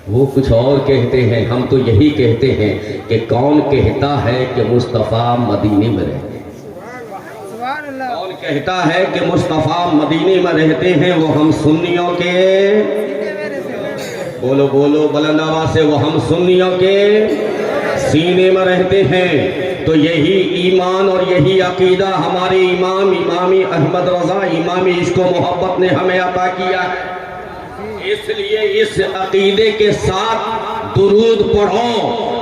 وہ کچھ اور کہتے ہیں، ہم تو یہی کہتے ہیں کہ کون کہتا ہے کہ مصطفیٰ مدینے میں رہتے ہیں؟ کون کہتا ہے کہ مصطفیٰ مدینے میں رہتے ہیں؟ وہ ہم سنیوں کے، بولو بولو بلند آواز سے، وہ ہم سنیوں کے سینے میں رہتے ہیں۔ تو یہی ایمان اور یہی عقیدہ ہمارے امام احمد رضا امام عشق و محبت نے ہمیں عطا کیا ہے۔ اس لیے اس عقیدے کے ساتھ درود پڑھو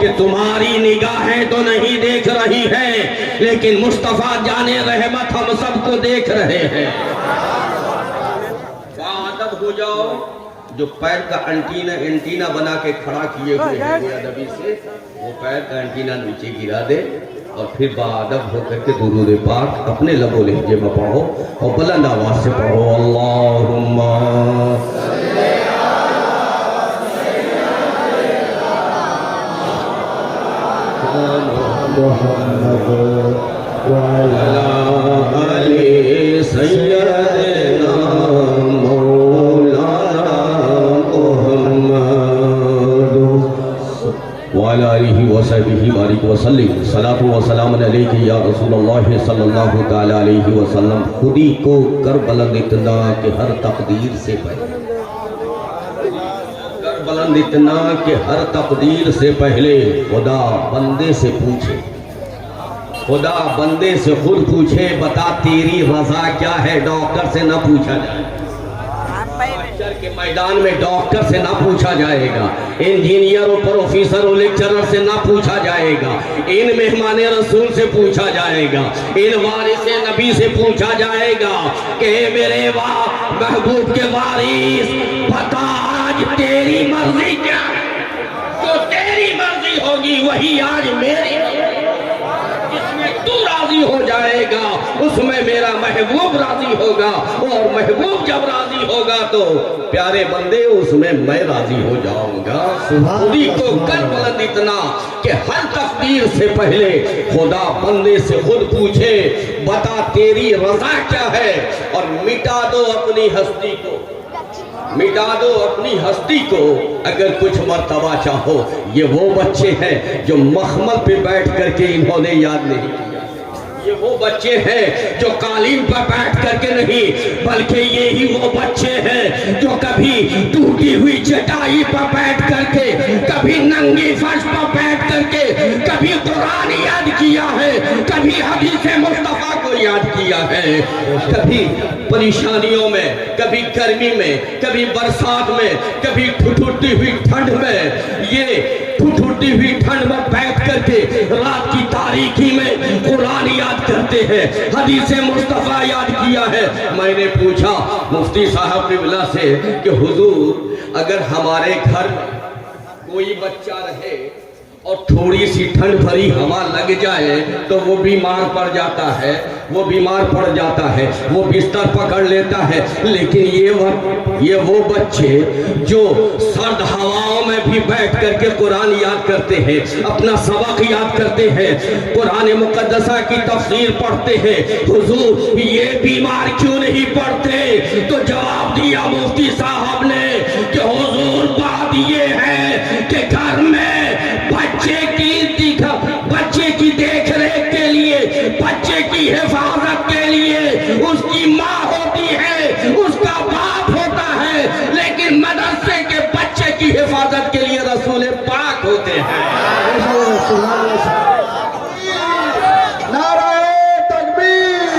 کہ تمہاری نگاہیں تو نہیں دیکھ رہی ہیں لیکن مصطفیٰ جان رحمت ہم سب کو دیکھ رہے ہیں۔ باادب ہو جاؤ، جو پیر کا انٹینا بنا کے کھڑا کیے ہوئے ہیں بے ادبی سے، وہ پیر کا انٹینا نیچے گرا دے اور پھر باادب ہو کر کے درود پاک اپنے لب و لہجے میں پڑھو اور بلند آواز سے پڑھو، اللہم محمد وعلى آل سيدنا مولانا محمد وعلى آله وصحبه بارك وسلم، صلاۃ و سلام علیک یا رسول اللہ صلی اللہ تعالی علیہ وسلم۔ خودی کو کر بلند اتنا کہ ہر تقدیر سے پہلے، بلند اتنا کہ ہر تقدیر سے پہلے خدا بندے سے پوچھے، خدا بندے سے خود پوچھے، بتا تیری رضا کیا ہے؟ ڈاکٹر سے نہ پوچھا جائے، محشر کے میدان میں ڈاکٹر سے نہ پوچھا جائے گا، انجینئر و پروفیسر و لیکچرر سے نہ پوچھا جائے گا، ان مہمان رسول سے پوچھا جائے گا، ان وارث نبی سے پوچھا جائے گا کہ اے میرے محبوب کے وارث، بتا آج تیری مرضی کیا ہے؟ جو تیری مرضی ہوگی وہی آج میری، جس میں تو راضی ہو جائے گا اس میں میرا محبوب راضی ہوگا، اور محبوب جب راضی ہوگا تو پیارے بندے اس میں میں راضی ہو جاؤں گا۔ خودی کو کر بلند اتنا کہ ہر تقدیر سے پہلے خدا بندے سے خود پوچھے، بتا تیری رضا کیا ہے؟ اور مٹا دو اپنی ہستی کو، مٹا دو اپنی ہستی کو اگر کچھ مرتبہ چاہو۔ یہ وہ بچے ہیں جو مخمل پہ بیٹھ کر کے انہوں نے یاد نہیں کیا، یہ وہ بچے ہیں جو قالین پر بیٹھ کر کے نہیں، بلکہ یہی وہ بچے ہیں جو کبھی ٹوٹی ہوئی چٹائی پر بیٹھ کر کے، کبھی ننگی فرش پر بیٹھ کر کے، کبھی قرآن یاد کیا ہے، کبھی حدیث مصطفیٰ کو یاد کیا ہے، کبھی پریشانیوں میں، کبھی گرمی میں، کبھی برسات میں، کبھی ٹھٹھٹی ہوئی ٹھنڈ میں، یہ ٹھٹھٹی ہوئی ٹھنڈ میں بیٹھ کر کے رات کی تاریکی میں قرآن یاد کرتے ہیں، حدیث مصطفیٰ یاد کیا ہے۔ میں نے پوچھا مفتی صاحب قبلہ سے کہ حضور اگر ہمارے گھر کوئی بچہ رہے اور تھوڑی سی ٹھنڈ بھری ہوا لگ جائے تو وہ بیمار پڑ جاتا ہے، وہ بیمار پڑ جاتا ہے، وہ بستر پکڑ لیتا ہے، لیکن یہ وہ بچے جو سرد ہواؤں میں بھی بیٹھ کر کے قرآن یاد کرتے ہیں، اپنا سبق یاد کرتے ہیں، قرآن مقدسہ کی تفسیر پڑھتے ہیں، حضور یہ بیمار کیوں نہیں پڑتے؟ تو جواب دیا مفتی صاحب نے کہ حضور بات یہ ہے کہ گھر میں بچے کی دیکھ ریکھ کے لیے، بچے کی حفاظت کے لیے اس کی ماں ہوتی ہے، اس کا باپ ہوتا ہے، لیکن مدرسے کے بچے کی حفاظت کے لیے رسول پاک ہوتے ہیں۔ نعرہ تکبیر،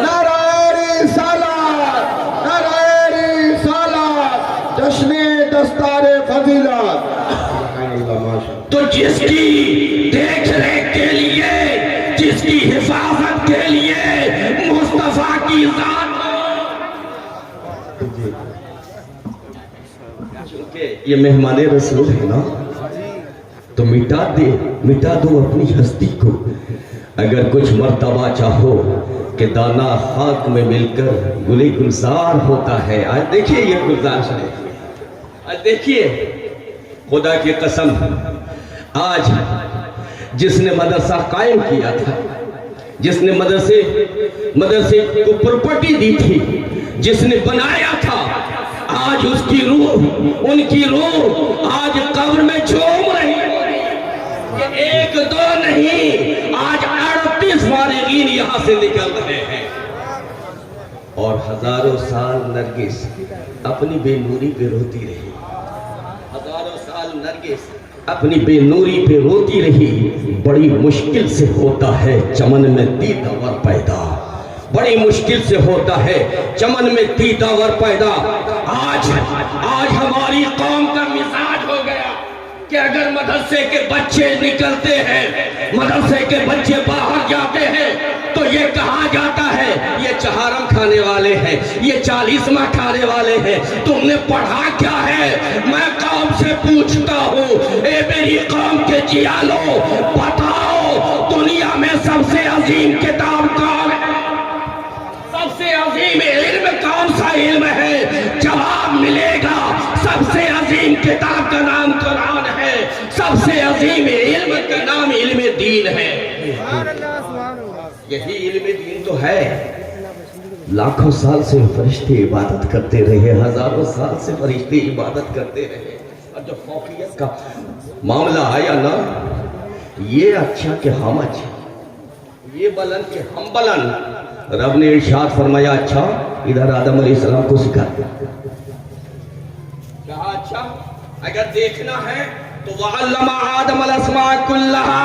نعرہ رسالت، نعرہ رسالت، جشن دستار فضیلت۔ تو جس کی دیکھ ریکھ کے لیے، جس کی حفاظت کے لیے مصطفیٰ کی ذات ہو، چونکہ یہ مہمان رسول ہے نا، تو مٹا دو اپنی ہستی کو اگر کچھ مرتبہ چاہو کہ دانہ خاک میں مل کر گلے گلزار ہوتا ہے۔ آج دیکھیے یہ گلزار ہے، آج دیکھیے خدا کی قسم، آج جس نے مدرسہ قائم کیا تھا، جس نے مدرسے کو پراپرٹی دی تھی، جس نے بنایا تھا، آج اس کی روح، ان کی روح آج قبر میں جھوم رہی ہے کہ ایک دو نہیں، آج 38 فارغین یہاں سے نکل رہے ہیں، اور ہزاروں سال نرگس اپنی بے نوری پہ روتی رہی، ہزاروں سال نرگس اپنی بے نوری پہ روتی رہی۔ بڑی مشکل سے ہوتا ہے چمن میں دیدہ پیدا، بڑی مشکل سے ہوتا ہے چمن میں دیدہ پیدا۔ آج ہماری قوم کا مزاج ہو گیا کہ اگر مدرسے کے بچے نکلتے ہیں، مدرسے کے بچے باہر جاتے ہیں تو یہ کہا جاتا ہے یہ چہارم کھانے والے ہیں، یہ 40واں کھانے والے ہیں، تم نے پڑھا کیا ہے؟ میں قوم سے پوچھتا ہوں، اے میری قوم کے جیالو، بتاؤ دنیا میں سب سے عظیم کتاب کون ہے؟ سب سے عظیم علم کون سا علم ہے؟ جواب ملے گا، سب سے عظیم کتاب کا نام قرآن ہے، سب سے عظیم علم کا نام علم دین ہے۔ یہی علم دین تو ہے۔ لاکھوں سال سے فرشتے عبادت کرتے رہے، ہزاروں سال سے فرشتے عبادت کرتے رہے، اور جب فوقیت کا معاملہ آیا نا، یہ اچھا کہ ہم اچھا، یہ بلند کہ ہم بلند، رب نے ارشاد فرمایا اچھا ادھر آدم علیہ السلام کو سکھا دیا۔ کہا اچھا اگر دیکھنا ہے تو وَعَلَّمَ آدَمَ الْأَسْمَاءَ كُلَّهَا،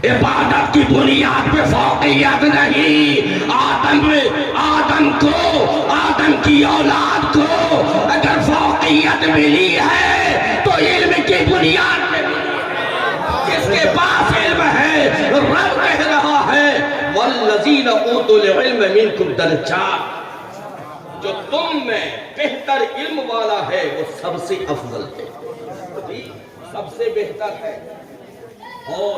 عبادت کی بنیاد پہ فوقیت نہیں، آدم کو، آدم کی اولاد کو اگر فوقیت ملی ہے تو علم کی بنیاد پہ ملی ہے۔ جس کے پاس علم ہے رب کہہ رہا ہے وَالَّذِينَ أُوتُوا الْعِلْمَ مِنْكُمْ دَرَجَاتٍ، جو تم میں بہتر علم والا ہے وہ سب سے افضل ہے، سب سے بہتر ہے۔ اور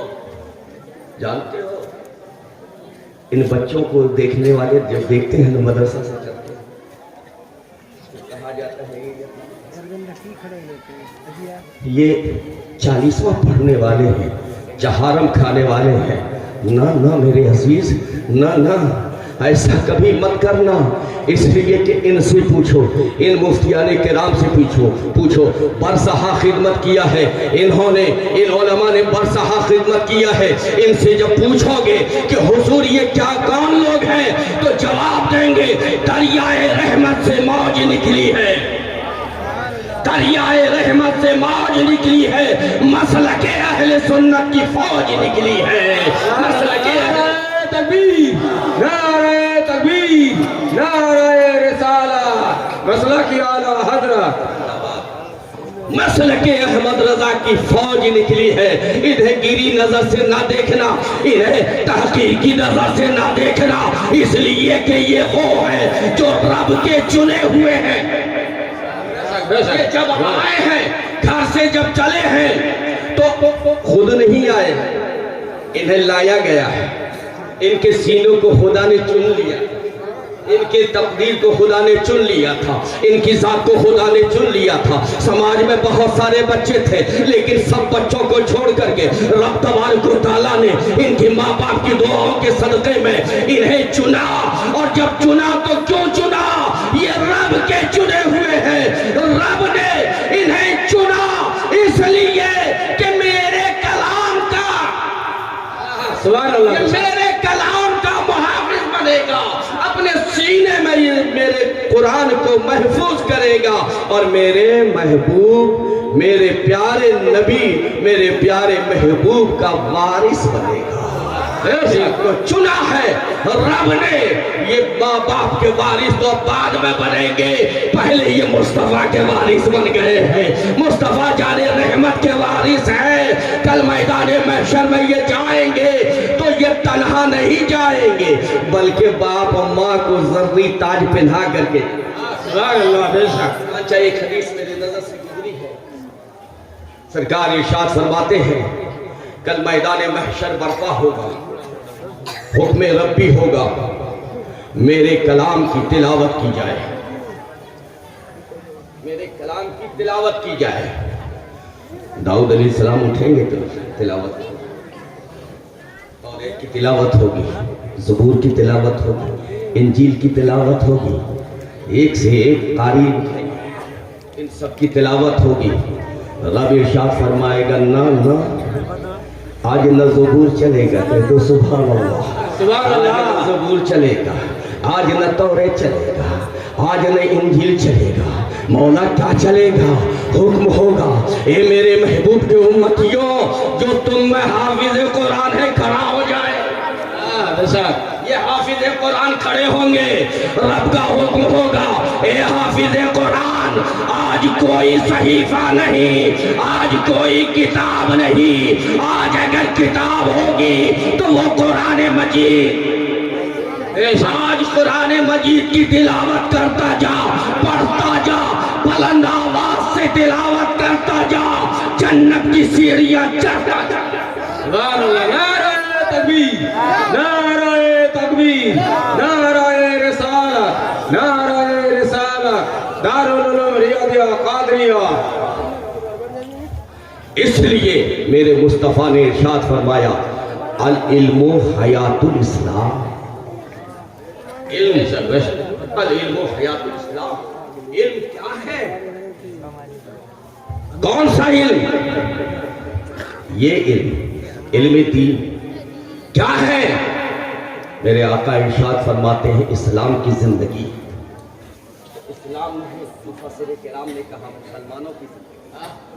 جانتے ہو ان بچوں کو دیکھنے والے جب دیکھتے ہیں مدرسہ سے چلتے ہیں، کہا جاتا ہے یہ 40واں پڑھنے والے ہیں، چہارم کھانے والے ہیں۔ نہ میرے عزیز، نہ ایسا کبھی مت کرنا، اس لیے کہ ان سے پوچھو، ان مفتیان کرام سے پوچھو برسہا خدمت کیا ہے انہوں نے، ان علماء نے برسہا خدمت کیا ہے، ان سے جب پوچھو گے کہ حضور یہ کیا کون لوگ ہیں تو جواب دیں گے دریائے رحمت سے موج نکلی ہے، دریائے رحمت سے موج نکلی ہے، مسلک اہل سنت کی فوج نکلی ہے، مسلک تکبیر، نعرہ تکبیر، نعرہ رسالت، مسلک اعلیٰ حضرت، مسلک احمد رضا کی فوج نکلی ہے۔ انہیں گیری نظر سے نہ دیکھنا، انہیں تحقیر کی نظر سے نہ دیکھنا، اس لیے کہ یہ وہ ہے جو رب کے چنے ہوئے ہیں۔ یہ جب آئے ہیں گھر سے جب چلے ہیں تو خود نہیں آئے، انہیں لایا گیا ہے، ان کے سینوں کو خدا نے چن لیا، ان کے تقدیر کو خدا نے چن لیا تھا، ان کی ذات کو خدا نے چن لیا تھا۔ سماج میں بہت سارے بچے تھے لیکن سب بچوں کو چھوڑ کر کے رب تبارک و تعالیٰ نے ان کی ماں باپ کی دعاؤں کے صدقے میں انہیں چنا، اور جب چنا تو کیوں چنا؟ یہ رب کے چنے ہوئے ہیں، رب نے انہیں چنا اس لیے کہ میرے کلام کا، سبحان اللہ، میرے کلام کا محافظ بنے گا، اپنے سینے میں یہ میرے قرآن کو محفوظ کرے گا، اور میرے محبوب، میرے پیارے نبی، میرے پیارے محبوب کا وارث بنے گا۔ کو چنا ہے رب نے، یہ ماں باپ کے وارث تو بعد میں بنیں گے، پہلے یہ مصطفیٰ کے وارث بن گئے ہیں، مصطفیٰ جان رحمت کے وارث ہیں۔ کل میدان محشر میں یہ جائیں گے تو یہ تنہا نہیں جائیں گے بلکہ باپ اور ماں کو زرعی تاج پہنا کر کے۔ سبحان اللہ، بے شک۔ اچھا ایک حدیث میرے نظر سے گزری ہے، سرکار ارشاد فرماتے ہیں کل میدان محشر برپا ہوگا، حکم ربی ہوگا، میرے کلام کی تلاوت کی جائے، میرے کلام کی تلاوت کی جائے۔ داؤد علیہ السلام اٹھیں گے تو تلاوت ہوگی، توریت کی تلاوت ہوگی، زبور کی تلاوت ہوگی، انجیل کی تلاوت ہوگی، ایک سے ایک قاری ان سب کی تلاوت ہوگی. رب ارشاد فرمائے گا نہ آج نہ زبور چلے گا تو سبحان اللہ. سبحان اللہ. نہ زبور چلے گا, آج نہ توریت چلے گا, آج نہ انجیل چلے گا. مولا کیا چلے گا؟ حکم ہوگا اے میرے محبوب کے امتیوں جو تم میں حافظ قرآن ہے کھڑا ہو جائے. یہ حافظ قرآن کھڑے ہوں گے, رب کا حکم ہوگا اے حافظ قرآن آج کوئی صحیفہ نہیں, آج کوئی کتاب نہیں, آج اگر کتاب ہوگی تو وہ قرآن مجید. آج قرآن مجید کی تلاوت کرتا جا, پڑھتا جا, بلند آواز سے تلاوت کرتا جا, جنت کی سیڑھیاں چڑھتا جا. سبحان اللہ. نعرہ تکبیر, نعرہ تکبیر, نعرہ رسالت, نعرہ رسالت, دارالعلوم ریاضیہ قادریہ. اس لیے میرے مصطفیٰ نے ارشاد فرمایا العلم حیات الاسلام. علم العلم حیات الاسلام. علم کیا ہے؟ کون سا علم؟ یہ علم دین کیا ہے؟ میرے آقا ارشاد فرماتے ہیں اسلام کی زندگی. اسلام نہیں, مفسر کرام نے کہا مسلمانوں کی زندگی.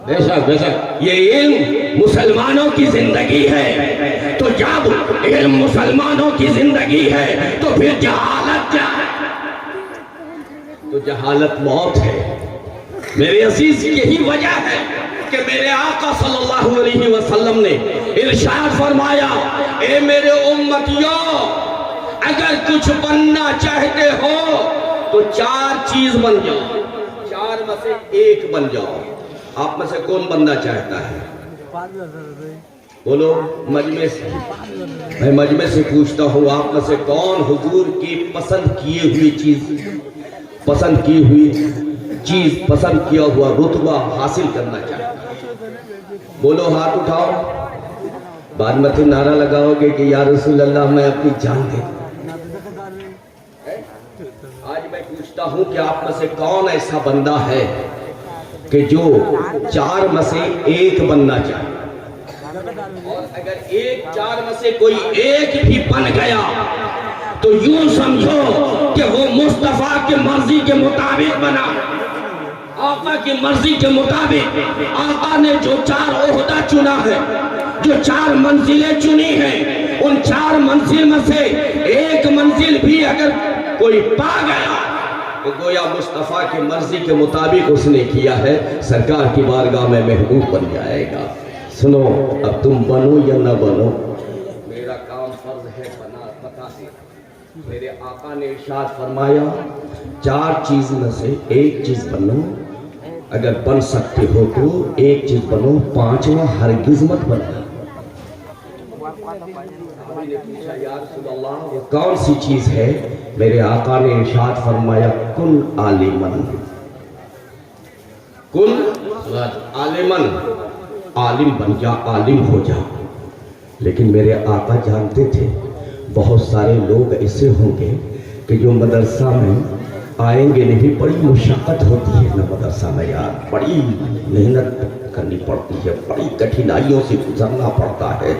بے شک بے شک. یہ علم مسلمانوں کی زندگی ہے. تو جب علم مسلمانوں کی زندگی ہے تو پھر جہالت کیا ہے؟ تو جہالت موت ہے. میرے عزیز یہی وجہ ہے کہ میرے آقا صلی اللہ علیہ وسلم نے ارشاد فرمایا اے میرے امتیوں اگر کچھ بننا چاہتے ہو تو 4 چیز بن جاؤ, 4 میں سے ایک بن جاؤ. آپ میں سے کون بننا چاہتا ہے؟ بولو مجمع سے. میں مجمع سے پوچھتا ہوں آپ میں سے کون حضور کی پسند کیے ہوئی چیز پسند کیا ہوا رتبہ حاصل کرنا چاہتا ہے؟ بولو ہاتھ اٹھاؤ. بعد میں تو نعرہ لگاؤ گے کہ یا رسول اللہ میں اپنی جان دے. آج میں پوچھتا ہوں کہ آپ میں سے کون ایسا بندہ ہے کہ جو 4 میں سے ایک بننا چاہے؟ اور اگر 4 میں سے کوئی ایک بھی بن گیا تو یوں سمجھو کہ وہ مصطفیٰ کی مرضی کے مطابق بنا. آقا کی مرضی کے مطابق آقا نے جو 4 عہدہ چنا ہے, جو 4 منزلیں چنی ہیں, ان 4 منزل میں سے ایک منزل بھی اگر کوئی پا گیا تو گویا مصطفیٰ کی مرضی کے مطابق اس نے کیا ہے, سرکار کی بارگاہ میں محبوب بن جائے گا. سنو, اب تم بنو یا نہ بنو, میرا کام فرض ہے بتا دے. میرے آقا نے ارشاد فرمایا 4 چیز میں سے ایک چیز بنو. اگر بن سکتے ہو تو ایک چیز بنو, 5واں ہرگز مت بننا. نے پوچھا یا رسول اللہ وہ کون سی چیز ہے؟ میرے آقا نے ارشاد فرمایا کن عالمن. کن عالمن, عالم بن جا, عالم ہو جا. لیکن میرے آقا جانتے تھے بہت سارے لوگ ایسے ہوں گے کہ جو مدرسہ میں آئیں گے نہیں, بڑی مشقت ہوتی ہے نا مدرسہ میں یار, بڑی محنت کرنی پڑتی ہے, بڑی کٹھنائیوں سے گزرنا پڑتا ہے,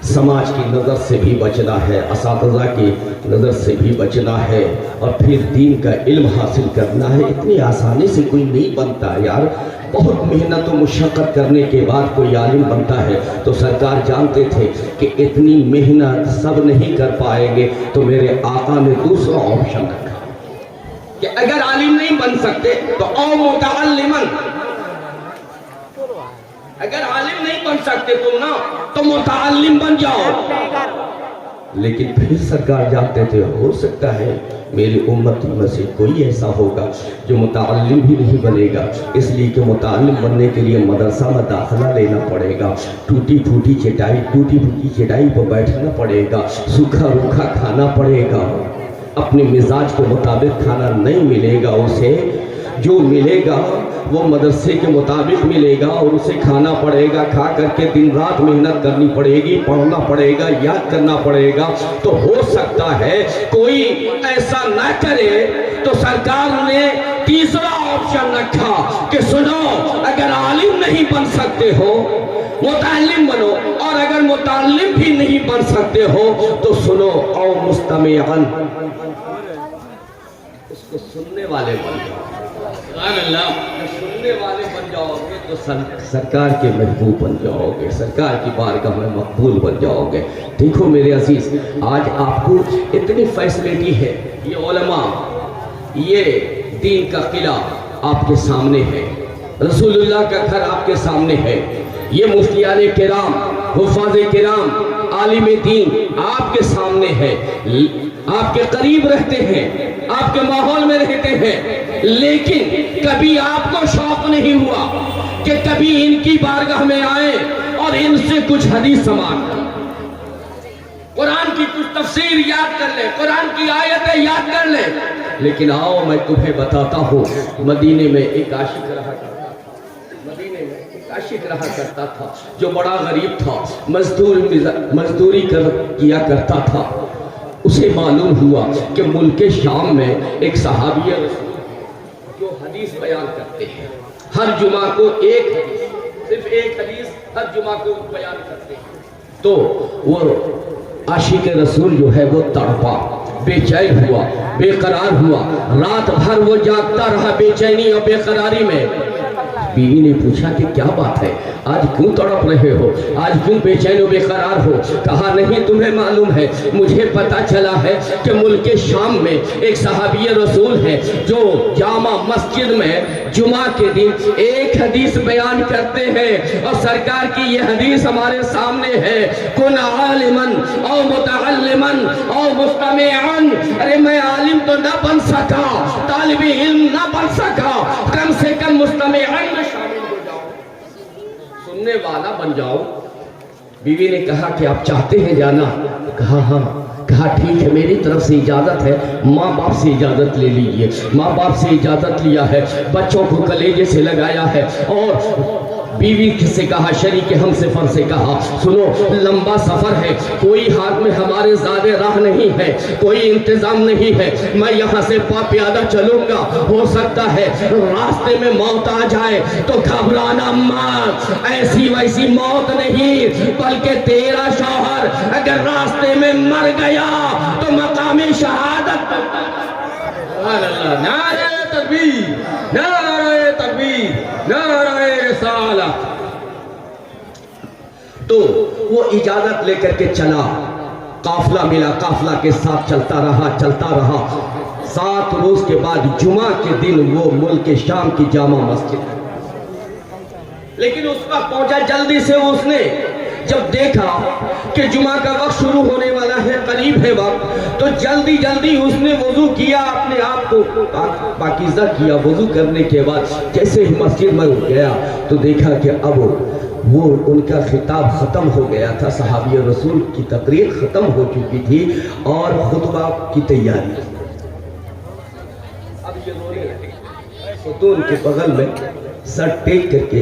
سماج کی نظر سے بھی بچنا ہے, اساتذہ کی نظر سے بھی بچنا ہے, اور پھر دین کا علم حاصل کرنا ہے. اتنی آسانی سے کوئی نہیں بنتا یار, بہت محنت و مشقت کرنے کے بعد کوئی عالم بنتا ہے. تو سرکار جانتے تھے کہ اتنی محنت سب نہیں کر پائیں گے, تو میرے آقا نے دوسرا آپشن رکھا کہ اگر عالم نہیں بن سکتے تو او متعلمن, اگر عالم نہیں بن سکتے تم نا تو متعلم بن جاؤ. لیکن پھر سرکار جانتے تھے ہو سکتا ہے میری امت میں سے کوئی ایسا ہوگا جو متعلم بھی نہیں بنے گا, اس لیے کہ متعلم بننے کے لیے مدرسہ میں داخلہ لینا پڑے گا, ٹوٹی پھوٹی چٹائی پر بیٹھنا پڑے گا, سوکھا روکھا کھانا پڑے گا, اپنے مزاج کے مطابق کھانا نہیں ملے گا اسے, جو ملے گا وہ مدرسے کے مطابق ملے گا اور اسے کھانا پڑے گا, کھا کر کے دن رات محنت کرنی پڑے گی, پڑھنا پڑے گا, یاد کرنا پڑے گا. تو ہو سکتا ہے کوئی ایسا نہ کرے تو سرکار نے تیسرا آپشن رکھا کہ سنو، اگر عالم نہیں بن سکتے ہو متعلم بنو، اور اگر متعلم بھی نہیں بن سکتے ہو تو سنو او مستمعن، اس کو سننے والے بن جاؤ۔ سبحان اللہ۔ سننے والے بن جاؤ گے تو سرکار کے محبوب بن جاؤ گے، سرکار کی بارگاہ میں مقبول بن جاؤ گے۔ دیکھو میرے عزیز، آج آپ کو اتنی فیسلٹی ہے، یہ علماء، یہ دین کا قلعہ آپ کے سامنے ہے، رسول اللہ کا گھر آپ کے سامنے ہے، یہ مفتیان کرام، حفاظ کرام، عالم دین آپ کے سامنے ہے، آپ کے قریب رہتے ہیں، آپ کے ماحول میں رہتے ہیں، لیکن کبھی آپ کو شوق نہیں ہوا کہ کبھی ان کی بارگاہ میں آئیں اور ان سے کچھ حدیث سماعت کریں، قرآن کی کچھ تفسیر یاد کر لیں، قرآن کی آیتیں یاد کر لیں۔ لیکن آؤ میں تمہیں بتاتا ہوں، مدینے میں ایک عاشق رہا کرتا تھا، مدینے میں ایک عاشق رہا کرتا تھا جو بڑا غریب تھا، مزدوری کیا کرتا تھا۔ اسے معلوم ہوا کہ ملک شام میں ایک صحابی رسول جو حدیث بیان کرتے ہیں، ہر جمعہ کو ایک حدیث، صرف ایک حدیث ہر جمعہ کو بیان کرتے ہیں۔ تو وہ عاشق رسول جو ہے وہ تڑپا، بے چین ہوا، بے قرار ہوا، رات بھر وہ جاگتا رہا بے چینی اور بے قراری میں۔ بیوی نے پوچھا کہ کیا بات ہے، آج کیوں تڑپ رہے ہو، آج کیوں بے چین و بے قرار ہو؟ کہا نہیں تمہیں معلوم ہے، مجھے پتا چلا ہے کہ ملک شام میں ایک صحابی رسول ہے جو جامع مسجد میں جمعہ کے دن ایک حدیث بیان کرتے ہیں، اور سرکار کی یہ حدیث ہمارے سامنے ہے، کن عالما او متعلما او مستمعا۔ ارے میں عالم تو نہ بن سکا، طالب علم نہ بن سکا، کم سے کم مستمعا میں شامل ہو جاؤ، سننے والا بن جاؤ۔ بیوی نے کہا کہ آپ چاہتے ہیں جانا؟ کہا ہاں۔ کہا ٹھیک ہے، میری طرف سے اجازت ہے، ماں باپ سے اجازت لے لیجئے۔ ماں باپ سے اجازت لیا ہے، بچوں کو کلیجے سے لگایا ہے، اور بیوی سے کہا، شریک ہم سفر سے کہا، سنو لمبا سفر ہے، کوئی ہاتھ میں ہمارے زیادہ راہ نہیں ہے، کوئی انتظام نہیں ہے، میں یہاں سے پیادہ چلوں گا، ہو سکتا ہے راستے میں موت آ جائے تو گھبرانا مت، ایسی ویسی موت نہیں، بلکہ تیرا شوہر اگر راستے میں مر گیا تو مقام شہادت۔ سبحان اللہ۔ نعرہ تکبیر، نعرہ تکبیر، نعرہ رسالت۔ تو وہ اجازت لے کر کے چلا، قافلہ ملا، قافلہ کے ساتھ چلتا رہا۔ 7 روز کے بعد جمعہ کے دن وہ ملک شام کی جامع مسجد، لیکن اس وقت پہنچا جلدی سے، اس نے جب دیکھا کہ جمعہ کا وقت شروع ہونے والا ہے، قریب ہے وقت، تو جلدی اس نے وضو کیا، اپنے آپ کو پاکیزہ کیا۔ وضو کرنے کے بعد جیسے ہی مسجد میں گیا تو دیکھا کہ اب وہ ان کا خطاب ختم ہو گیا تھا، صحابی رسول کی تقریر ختم ہو چکی تھی اور خطبہ کی تیاری۔ اب یہ رونے لگے، ستون کے بغل میں سر ٹیک کر کے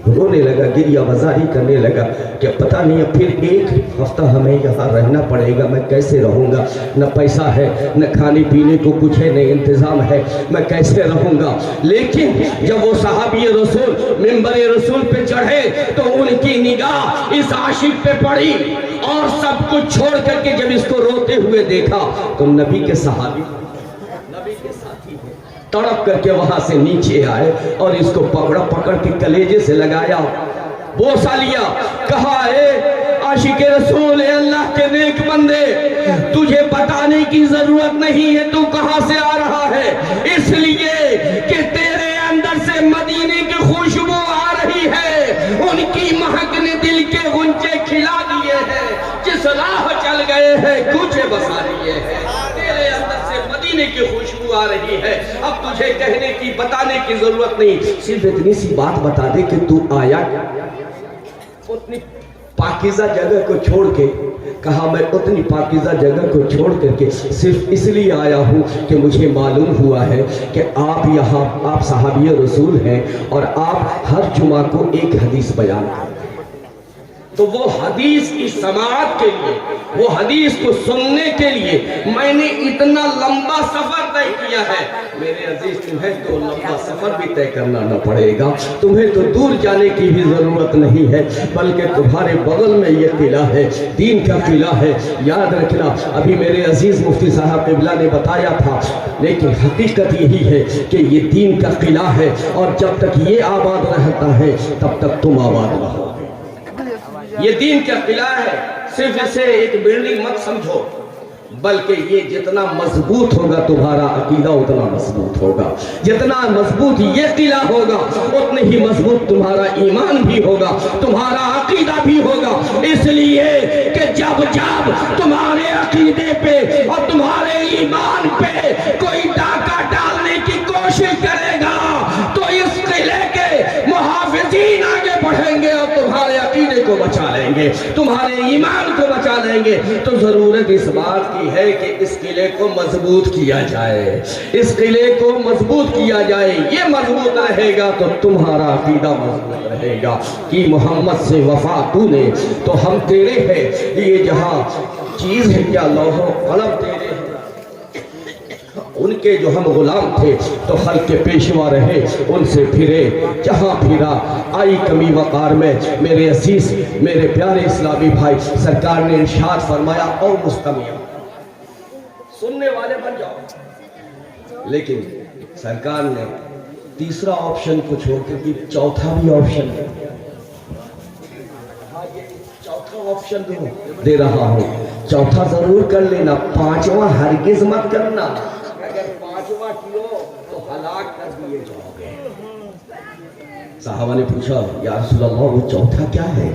رونے لگا، گریہ بازاری کرنے لگا کہ پتہ نہیں پھر 1 ہفتہ ہمیں یہاں رہنا پڑے گا، میں کیسے رہوں گا، نہ پیسہ ہے، نہ کھانے پینے کو کچھ ہے، نہ انتظام ہے، میں کیسے رہوں گا۔ لیکن جب وہ صحابی رسول منبر رسول پہ چڑھے تو ان کی نگاہ اس عاشق پہ پڑی، اور سب کچھ چھوڑ کر کے جب اس کو روتے ہوئے دیکھا تو نبی کے صحابی، نبی کے ساتھی ہیں، تڑپ کر کے وہاں سے نیچے آئے اور اس کو پکڑ کے کلیجے سے لگایا، بوسہ لیا، کہا اے عاشق رسول، اے اللہ کے نیک بندے، تجھے بتانے کی ضرورت نہیں ہے تو کہاں سے آ رہا ہے، اس لیے کہ تیرے اندر سے مدینے کی خوشبو آ رہی ہے، ان کی مہک نے دل کے غنچے کھلا دیے ہیں، جس راہ چل گئے ہیں کوچے بسا دیے ہیں، تیرے اندر سے مدینے کی خوشبو آ رہی ہے، اب تجھے کہنے کی بتانے کی ضرورت نہیں، صرف اتنی سی بات بتا دے کہ تو آیا اتنی پاکیزہ جگہ کو چھوڑ کے۔ کہا میں اتنی پاکیزہ جگہ کو چھوڑ کر کے صرف اس لیے آیا ہوں کہ مجھے معلوم ہوا ہے کہ آپ یہاں، آپ صحابی رسول ہیں اور آپ ہر جمعہ کو ایک حدیث بیان کرتے ہیں، تو وہ حدیث کی سماعت کے لیے، وہ حدیث کو سننے کے لیے میں نے اتنا لمبا سفر طے کیا ہے۔ میرے عزیز تمہیں تو لمبا سفر بھی طے کرنا نہ پڑے گا، تمہیں تو دور جانے کی بھی ضرورت نہیں ہے، بلکہ تمہارے بغل میں یہ قلعہ ہے، دین کا قلعہ ہے۔ یاد رکھنا، ابھی میرے عزیز مفتی صاحب قبلہ نے بتایا تھا، لیکن حقیقت یہی ہے کہ یہ دین کا قلعہ ہے، اور جب تک یہ آباد رہتا ہے تب تک تم آباد رہو۔ یہ دین کا قلعہ ہے، صرف اسے ایک بلڈنگ مت سمجھو، بلکہ یہ جتنا مضبوط ہوگا تمہارا عقیدہ اتنا مضبوط ہوگا، جتنا مضبوط یہ قلعہ ہوگا اتنے ہی مضبوط تمہارا ایمان بھی ہوگا، تمہارا عقیدہ بھی ہوگا۔ اس لیے کہ جب تمہارے عقیدے پہ اور تمہارے ایمان پہ کوئی ڈاکہ ڈالنے کی کوشش کرے گا تو اس قلعے کے محافظین آگے بڑھیں گے اور تمہارے عقیدے کو بچا لیں گے، تمہارے ایمان کو بچا لیں گے۔ تو ضرورت اس بات کی ہے کہ اس قلعے کو مضبوط کیا جائے، اس قلعے کو مضبوط کیا جائے۔ یہ مضبوط رہے گا تو تمہارا عقیدہ مضبوط رہے گا کہ محمد سے وفا تو نے تو ہم تیرے ہیں، یہ جہاں چیز ہے کیا لوح و قلم تیرے ہیں۔ ان کے جو ہم غلام تھے تو خلق کے پیشوا رہے، ان سے پھرے جہاں پھرا آئی کمی وقار میں۔ میرے عزیز، میرے پیارے اسلامی بھائی، سرکار نے ارشاد فرمایا اور مستمع سننے والے بن جاؤ، لیکن سرکار نے تیسرا آپشن کو چھوڑ کے چوتھا بھی آپشن ہے، چوتھا آپشن دے رہا ہوں، چوتھا ضرور کر لینا، پانچواں ہرگز مت کرنا۔ اگر پانچواں کیو تو ہلاک کر دیے جاؤ گے۔ صحابہ نے پوچھا یا رسول اللہ وہ چوتھا کیا ہے؟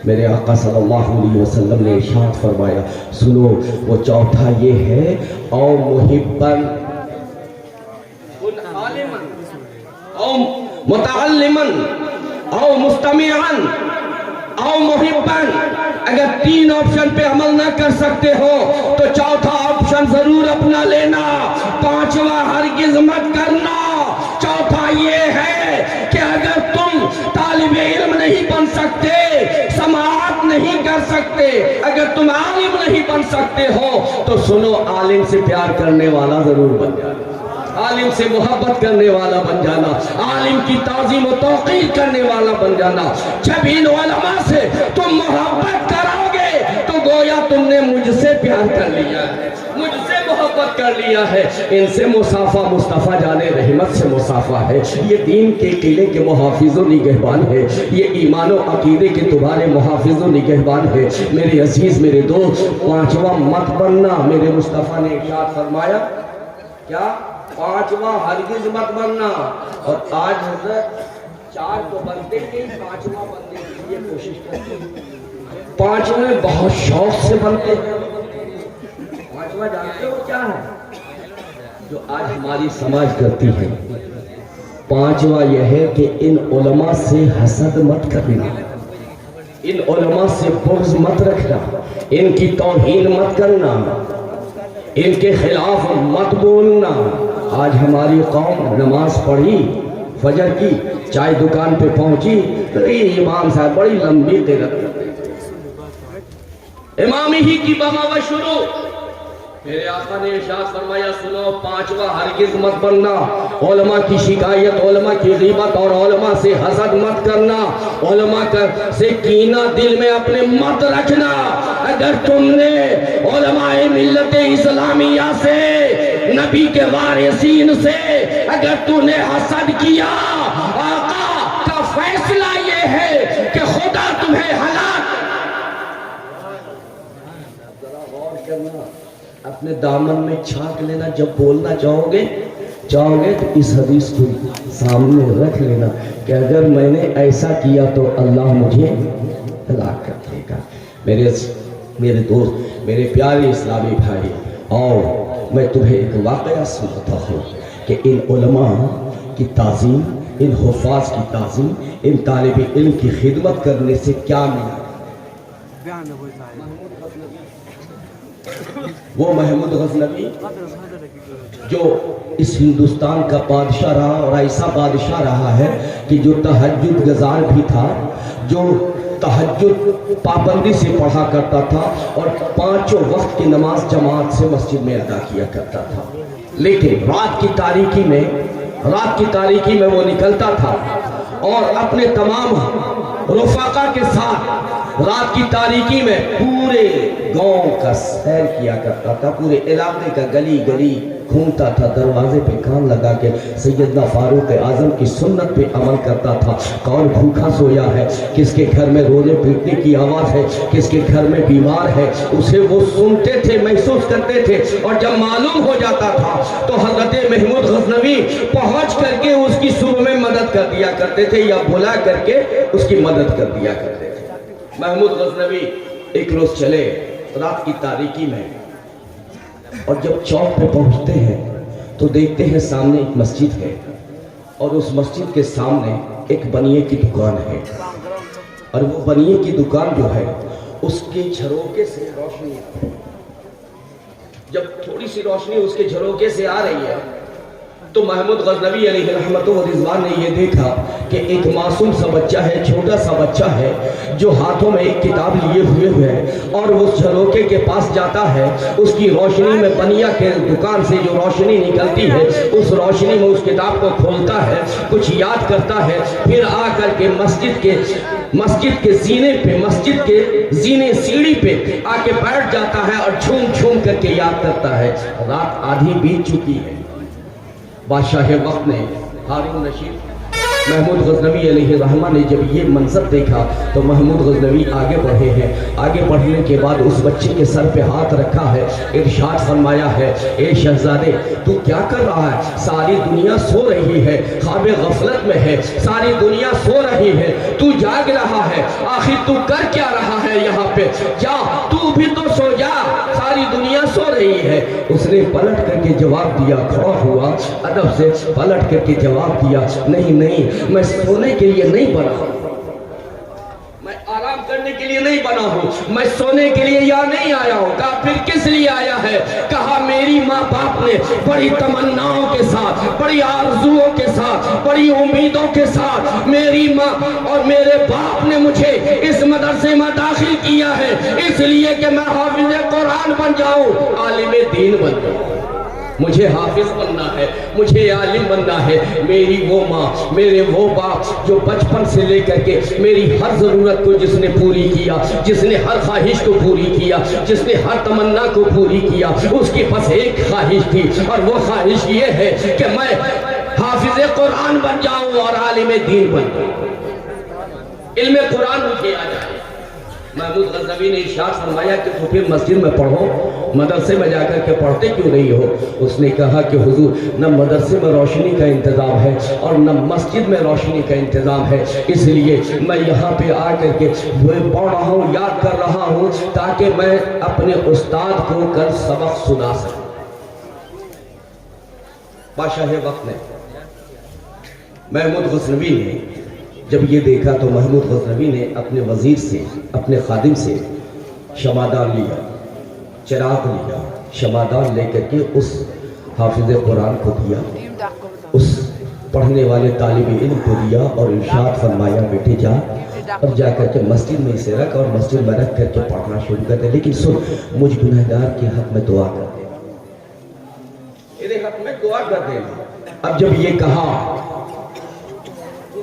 میرے آقا صلی اللہ علیہ وسلم نے ارشاد فرمایا سنو، وہ چوتھا یہ ہے او محبن کن عالمن او متعلمن او مستمعن او محبن۔ اگر تین آپشن پہ عمل نہ کر سکتے ہو تو چوتھا آپشن ضرور اپنا لینا، پانچواں ہرگز مت کرنا۔ چوتھا یہ ہے کہ اگر تم طالب علم نہیں بن سکتے، سماعت نہیں کر سکتے، اگر تم عالم نہیں بن سکتے ہو تو سنو، عالم سے پیار کرنے والا ضرور بن جانا، عالم سے محبت کرنے والا بن جانا، عالم کی تعظیم و توقیر کرنے والا بن جانا۔ جب ان علماء سے تم محبت کرو گے تو گویا تم نے مجھ سے پیار کر لیا ہے، مجھ سے محبت کر لیا ہے۔ ان سے مصافہ مصطفیٰ جانے رحمت سے مصافہ ہے۔ یہ دین کے قلعے کے محافظ و نگہبان ہے، یہ ایمان و عقیدے کے تمہارے محافظ و نگہبان ہے۔ میرے عزیز، میرے دوست، پانچواں مت بننا۔ میرے مصطفیٰ نے ارشاد فرمایا کیا؟ پانچواں ہرگز مت بننا۔ اور آج حضرت چار تو بنتے نہیں، پانچواں بننے کے لیے کوشش کرتے ہیں، پانچویں بہت شوق سے بنتے ہیں۔ پانچواں جانتے ہو کیا ہے جو آج ہماری سماج کرتی ہے؟ پانچواں یہ ہے کہ ان علماء سے حسد مت کرنا، ان علماء سے بغض مت رکھنا، ان کی توہین مت کرنا، ان کے خلاف مت بولنا۔ آج ہماری قوم نماز پڑھی فجر کی، چائے دکان پہ پہنچی، امام صاحب بڑی لمبی قرات کرتے، امامی ہی کی بغاوت شروع۔ میرے آقا نے ارشاد فرمایا سنو، پانچواں ہرگز مت بننا، علماء کی شکایت، علماء کی غیبت اور علماء سے حسد مت کرنا، علماء سے کینہ دل میں اپنے مت رکھنا۔ اگر تم نے علماء ملت اسلامیہ سے، نبی کے وارثین سے اگر تو نے حسد کیا، آقا کا فیصلہ یہ ہے کہ خدا تمہیں ہلاک۔ ذرا غور کرنا، اپنے دامن میں چھانک لینا، جب بولنا چاہو گے تو اس حدیث کو سامنے رکھ لینا کہ اگر میں نے ایسا کیا تو اللہ مجھے ہلاک کر دے گا۔ میرے دوست، میرے پیارے اسلامی بھائی، اور میں تمہیں ایک واقعہ سناتا ہوں کہ ان علماء کی تعظیم، ان حفاظ کی تعظیم، ان طالب علم کی خدمت کرنے سے کیا ملا۔ وہ محمود غزنوی جو اس ہندوستان کا بادشاہ رہا اور ایسا بادشاہ رہا ہے کہ جو تہجد گزار بھی تھا، جو تہجد پابندی سے پڑھا کرتا تھا اور 5 وقت کی نماز جماعت سے مسجد میں ادا کیا کرتا تھا. لیکن رات کی تاریکی میں وہ نکلتا تھا اور اپنے تمام رفقا کے ساتھ رات کی تاریکی میں پورے گاؤں کا سیر کیا کرتا تھا، پورے علاقے کا گلی گلی گھومتا تھا، دروازے پہ کان لگا کے سیدنا فاروق اعظم کی سنت پہ عمل کرتا تھا. کون بھوکا سویا ہے، کس کے گھر میں رونے پیٹنے کی آواز ہے، کس کے گھر میں بیمار ہے، اسے وہ سنتے تھے، محسوس کرتے تھے. اور جب معلوم ہو جاتا تھا تو حضرت محمود غزنوی پہنچ کر کے اس کی صبح میں مدد کر دیا کرتے تھے یا بلا کر کے اس کی مدد کر دیا کرتے تھے. محمود غزنوی ایک روز چلے رات کی تاریکی میں، اور جب چوک پہ پہنچتے ہیں تو دیکھتے ہیں سامنے ایک مسجد ہے، اور اس مسجد کے سامنے ایک بنیے کی دکان ہے. اور وہ بنیے کی دکان جو ہے اس کے جھروکے سے روشنی، جب تھوڑی سی روشنی اس کے جھروکے سے آ رہی ہے تو محمود غزنوی علیہ رحمت و رضوان نے یہ دیکھا کہ ایک معصوم سا بچہ ہے، چھوٹا سا بچہ ہے، جو ہاتھوں میں ایک کتاب لیے ہوئے ہے اور وہ جھروکے کے پاس جاتا ہے. اس کی روشنی میں بنیا کے دکان سے جو روشنی نکلتی ہے اس روشنی میں اس کتاب کو کھولتا ہے، کچھ یاد کرتا ہے، پھر آ کر کے مسجد کے زینے پہ، مسجد کے زینے سیڑھی پہ آ کے بیٹھ جاتا ہے اور جھوم کر کے یاد کرتا ہے. رات آدھی بیت چکی ہے. بادشاہ وقت نے ہارون رشید محمود غزنوی علیہ رحمہ نے جب یہ منظر دیکھا تو محمود غزنوی آگے بڑھے ہیں. آگے بڑھنے کے بعد اس بچے کے سر پہ ہاتھ رکھا ہے، ارشاد فرمایا ہے، اے شہزادے تو کیا کر رہا ہے؟ ساری دنیا سو رہی ہے، خواب غفلت میں ہے، ساری دنیا سو رہی ہے، تو جاگ رہا ہے، آخر تو کر کیا رہا ہے یہاں پہ؟ جا تو بھی تو سو جا، ساری دنیا سو رہی ہے. اس نے پلٹ کر کے جواب دیا، کھڑا ہوا ادب سے پلٹ کر کے جواب دیا، نہیں میں سونے کے لیے نہیں بنا ہوں، میں آرام کرنے کے لیے نہیں بنا ہوں، میں سونے کے لیے یہاں نہیں آیا ہوں. کہا پھر کس لیے آیا ہے؟ کہا میری ماں باپ نے بڑی تمناؤں کے ساتھ، بڑی آرزوؤں کے ساتھ، بڑی امیدوں کے ساتھ میری ماں اور میرے باپ نے مجھے اس مدرسے میں داخل کیا ہے، اس لیے کہ میں حافظ قرآن بن جاؤں، عالم دین بن جاؤں. مجھے حافظ بننا ہے، مجھے عالم بننا ہے. میری وہ ماں، میرے وہ باپ جو بچپن سے لے کر کے میری ہر ضرورت کو جس نے پوری کیا، جس نے ہر خواہش کو پوری کیا، جس نے ہر تمنا کو پوری کیا، اس کی بس ایک خواہش تھی، اور وہ خواہش یہ ہے کہ میں حافظ قرآن بن جاؤں اور عالم دین بن جاؤں، علم قرآن مجھے آ جائے. محمود غزنوی نے ارشاد فرمایا کہ تو پھر مسجد میں پڑھو، مدرسے میں جا کر کے پڑھتے کیوں نہیں ہو؟ اس نے کہا کہ حضور نہ مدرسے میں روشنی کا انتظام ہے اور نہ مسجد میں روشنی کا انتظام ہے، اس لیے میں یہاں پہ آ کر کے پڑھ رہا ہوں، یاد کر رہا ہوں تاکہ میں اپنے استاد کو کل سبق سنا سکوں. بادشاہ وقت نے محمود غزنوی نے جب یہ دیکھا تو محمود غزنوی نے اپنے وزیر سے، اپنے خادم سے شمعدان لیا، چراغ لیا، شمعدان لے کر کے اس حافظ قرآن کو دیا، اس پڑھنے والے طالب علم کو دیا اور ارشاد فرمایا بیٹے جا اور جا کر کے مسجد میں اسے رکھ اور مسجد میں رکھ کر کے پڑھنا شروع کر دے، لیکن سن مجھ گنہگار کے حق میں دعا کر دے، میرے حق میں دعا کر دے. اب جب یہ کہا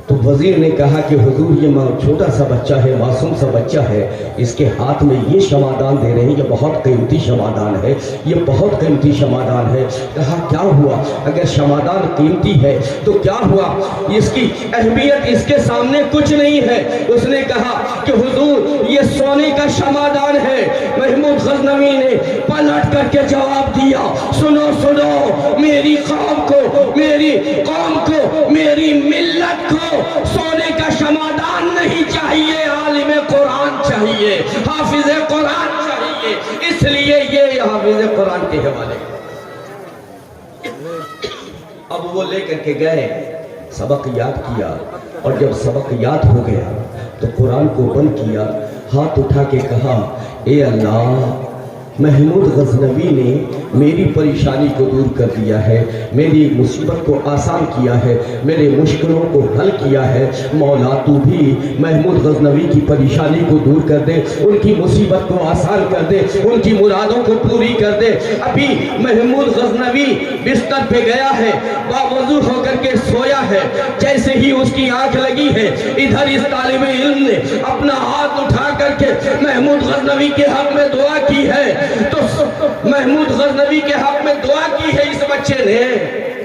تو وزیر نے کہا کہ حضور یہ چھوٹا سا بچہ ہے، معصوم سا بچہ ہے، اس کے ہاتھ میں یہ شمعدان دے رہے ہیں، یہ بہت قیمتی شمعدان ہے، یہ بہت قیمتی شمعدان ہے. کہا کیا ہوا؟ اگر شمعدان قیمتی ہے تو کیا ہوا؟ اس کی اہمیت اس کے سامنے کچھ نہیں ہے. اس نے کہا کہ حضور یہ سونے کا شمعدان ہے. محمود غزنوی نے پلٹ کر کے جواب دیا، سنو میری قوم کو، میری ملت کو سونے کا شمعدان نہیں چاہیے، عالم قرآن چاہیے، حافظ قرآن چاہیے. اس لیے یہ حافظ قرآن کے حوالے. اب وہ لے کر کے گئے، سبق یاد کیا، اور جب سبق یاد ہو گیا تو قرآن کو بند کیا، ہاتھ اٹھا کے کہا اے اللہ محمود غزنوی نے میری پریشانی کو دور کر دیا ہے، میری مصیبت کو آسان کیا ہے، میرے مشکلوں کو حل کیا ہے۔ مولا تو بھی محمود غزنوی کی پریشانی کو دور کر دے، ان کی مصیبت کو آسان کر دے، ان کی مرادوں کو پوری کر دے۔ ابھی محمود غزنوی بستر پہ گیا ہے، باوضو ہو کر کے سویا ہے، جیسے ہی اس کی آنکھ لگی ہے، ادھر اس طالب علم نے اپنا ہاتھ اٹھا کر کے محمود غزنوی کے حق میں دعا کی ہے، تو محمود غزنوی کے حق میں دعا کی ہے اس بچے نے،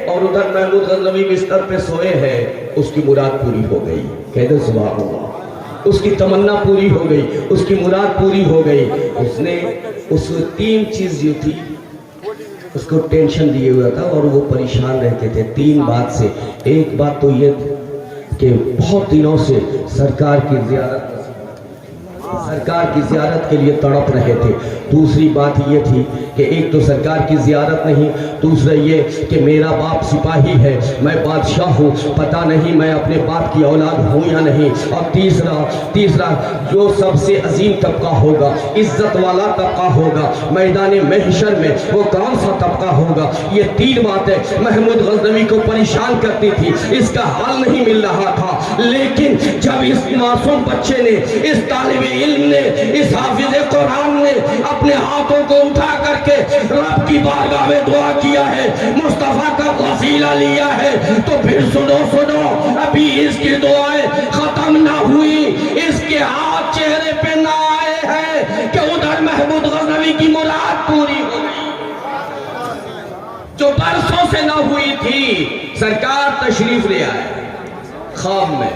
اور ادھر محمود غزنوی بستر پہ سوئے ہیں، اس کی مراد پوری ہو گئی۔ کہہ دو سبحان اللہ، اس کی تمنا پوری ہو گئی، اس کی مراد پوری ہو گئی۔ اس نے اس تین چیز جو تھی اس کو ٹینشن دیے ہوا تھا اور وہ پریشان رہتے تھے تین بات سے۔ ایک بات تو یہ کہ بہت دنوں سے سرکار کی زیارت کے لیے تڑپ رہے تھے۔ دوسری بات یہ تھی کہ ایک تو سرکار کی زیارت نہیں، دوسرا یہ کہ میرا باپ سپاہی ہے، میں بادشاہ ہوں، پتہ نہیں میں اپنے باپ کی اولاد ہوں یا نہیں، اور تیسرا جو سب سے عظیم طبقہ ہوگا، عزت والا طبقہ ہوگا میدان محشر میں، وہ کون سا طبقہ ہوگا۔ یہ تین باتیں محمود غزنوی کو پریشان کرتی تھی، اس کا حل نہیں مل رہا تھا۔ لیکن جب اس معصوم بچے نے، اس طالب علم نے، اس حافظ قرآن نے اپنے ہاتھوں کو اٹھا کر کے رب کی بارگاہ میں دعا کیا ہے، مصطفیٰ کا وسیلہ لیا ہے، تو پھر سنو، ابھی اس کی دعائیں ختم نہ ہوئی، اس کے ہاتھ چہرے پہ نہ آئے ہیں کہ ادھر محمود غزنوی کی مراد پوری ہو گئی جو برسوں سے نہ ہوئی تھی۔ سرکار تشریف لے آئے خواب میں،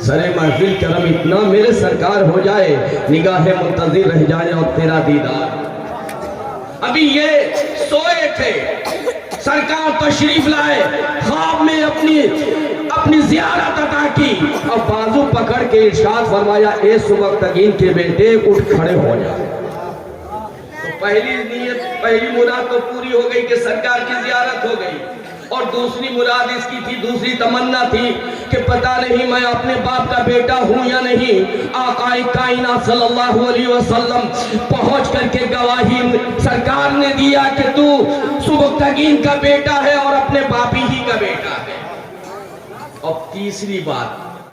سرے محفل کرم اتنا میرے سرکار ہو جائے، نگاہ منتظر رہ جائے اور تیرا دیدار۔ ابھی یہ سوئے تھے، سرکار تشریف لائے، خواب میں اپنی زیارت عطا کی اور بازو پکڑ کے ارشاد فرمایا، اے سبکتگین کے بیٹے اٹھ کھڑے ہو جا۔ تو پہلی مراد تو پوری ہو گئی کہ سرکار کی زیارت ہو گئی، اور دوسری مراد اس کی تھی، دوسری تمنا تھی کہ پتہ نہیں میں اپنے باپ کا بیٹا ہوں یا نہیں۔ آقا کائنات صلی اللہ علیہ وسلم پہنچ کر کے گواہی سرکار نے دیا کہ تو سبکتگین کا بیٹا ہے اور اپنے باپی ہی کا بیٹا ہے۔ اور تیسری بات